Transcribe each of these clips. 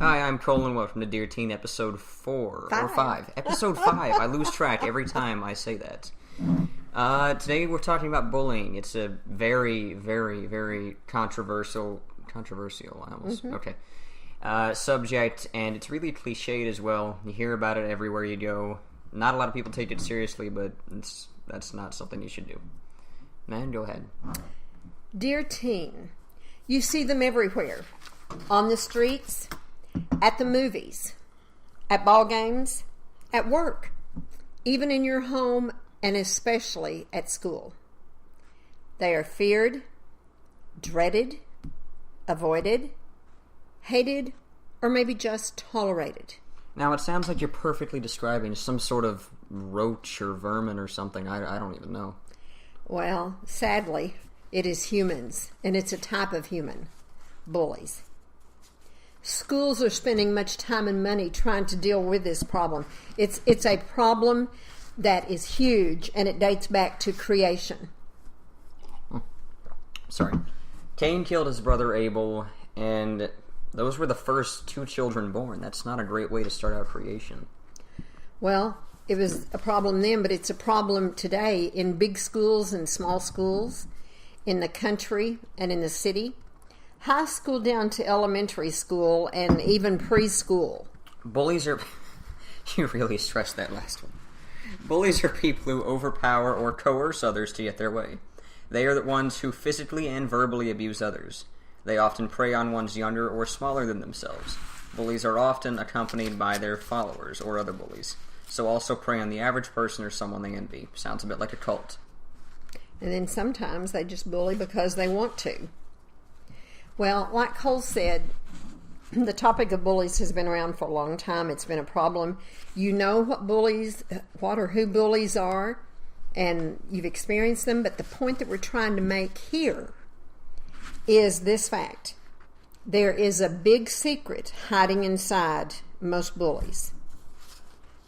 Hi, I'm Cole and welcome to Dear Teen episode 4 Five. or 5. Episode 5. I lose track every time I say that. Today we're talking about bullying. It's a very, very, very controversial, okay, subject, and it's really cliched as well. You hear about it everywhere you go. Not a lot of people take it seriously, but that's not something you should do. Man, go ahead. Dear teen, you see them everywhere. On the streets, at the movies, at ball games, at work, even in your home, and especially at school. They are feared, dreaded, avoided, hated, or maybe just tolerated. Now, it sounds like you're perfectly describing some sort of roach or vermin or something. I don't even know. Well, sadly, it is humans, and it's a type of human, bullies. Schools are spending much time and money trying to deal with this problem. It's a problem that is huge, and it dates back to creation. Sorry. Cain killed his brother Abel, and those were the first 2 children born. That's not a great way to start out creation. Well, it was a problem then, but it's a problem today in big schools and small schools, in the country and in the city. High school down to elementary school and even preschool. Bullies are... You really stressed that last one. Bullies are people who overpower or coerce others to get their way. They are the ones who physically and verbally abuse others. They often prey on ones younger or smaller than themselves. Bullies are often accompanied by their followers or other bullies, so also prey on the average person or someone they envy. Sounds a bit like a cult. And then sometimes they just bully because they want to. Well, like Cole said, the topic of bullies has been around for a long time. It's been a problem. You know what or who bullies are, and you've experienced them, but the point that we're trying to make here is this fact. There is a big secret hiding inside most bullies.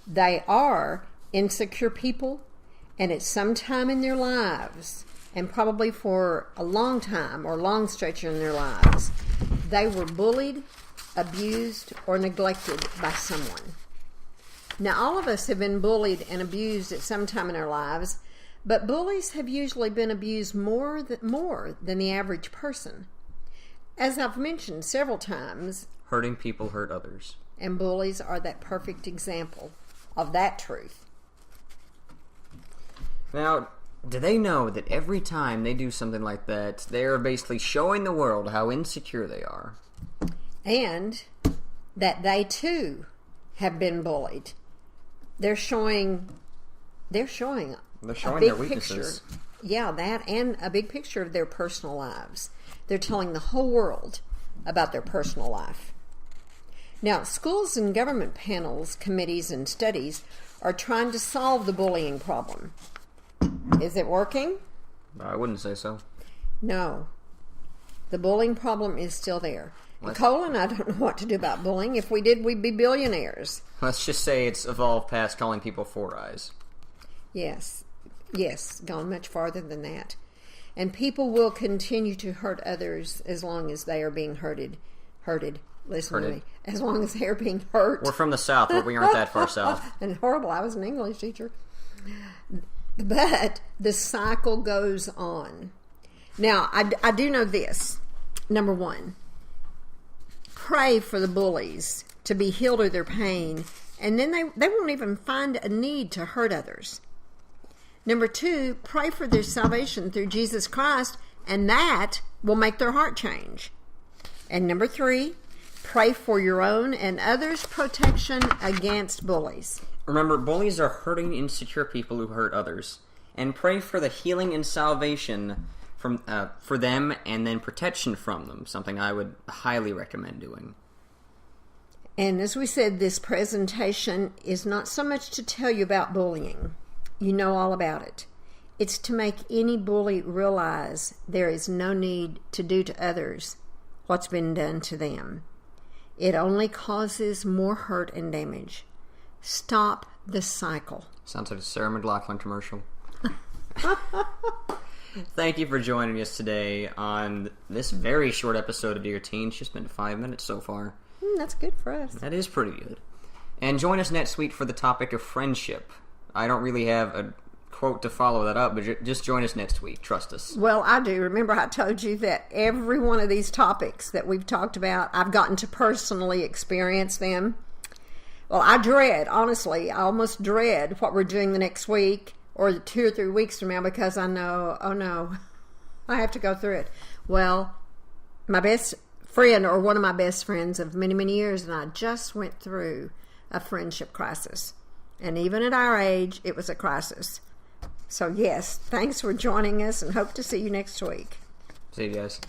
They are insecure people, and at some time in their lives, and probably for a long time or long stretch in their lives, they were bullied, abused, or neglected by someone. Now, all of us have been bullied and abused at some time in our lives, but bullies have usually been abused more than the average person. As I've mentioned several times, Hurting people hurt others. And bullies are that perfect example of that truth. Now, do they know that every time they do something like that, they are basically showing the world how insecure they are? And that they too have been bullied. They're showing their weaknesses. Picture. Yeah, that and a big picture of their personal lives. They're telling the whole world about their personal life. Now, schools and government panels, committees, and studies are trying to solve the bullying problem. Is it working? I wouldn't say so. No. The bullying problem is still there. Cole and I don't know what to do about bullying. If we did, we'd be billionaires. Let's just say it's evolved past calling people four eyes. Yes, gone much farther than that. And people will continue to hurt others as long as they are being hurted. Listen to me. As long as they are being hurt. We're from the South, but we aren't that far south. And horrible. I was an English teacher. But the cycle goes on. Now, I do know this. Number one, pray for the bullies to be healed of their pain, and then they won't even find a need to hurt others. Number two, pray for their salvation through Jesus Christ, and that will make their heart change. And number three, pray for your own and others' protection against bullies. Remember, bullies are hurting, insecure people who hurt others. And pray for the healing and salvation for them, and then protection from them, something I would highly recommend doing. And as we said, this presentation is not so much to tell you about bullying. You know all about it. It's to make any bully realize there is no need to do to others what's been done to them. It only causes more hurt and damage. Stop the cycle. Sounds like a Sarah McLachlan commercial. Thank you for joining us today on this very short episode of Dear Teen. It's just been 5 minutes so far. That's good for us. That is pretty good. And join us next week for the topic of friendship. I don't really have a quote to follow that up, but just join us next week. Trust us. Well, I do. Remember I told you that every one of these topics that we've talked about, I've gotten to personally experience them. Well, honestly, I almost dread what we're doing the next week or 2 or 3 weeks from now because I know, oh no, I have to go through it. Well, my best friend or one of my best friends of many, many years and I just went through a friendship crisis. And even at our age, it was a crisis. So yes, thanks for joining us and hope to see you next week. See you guys.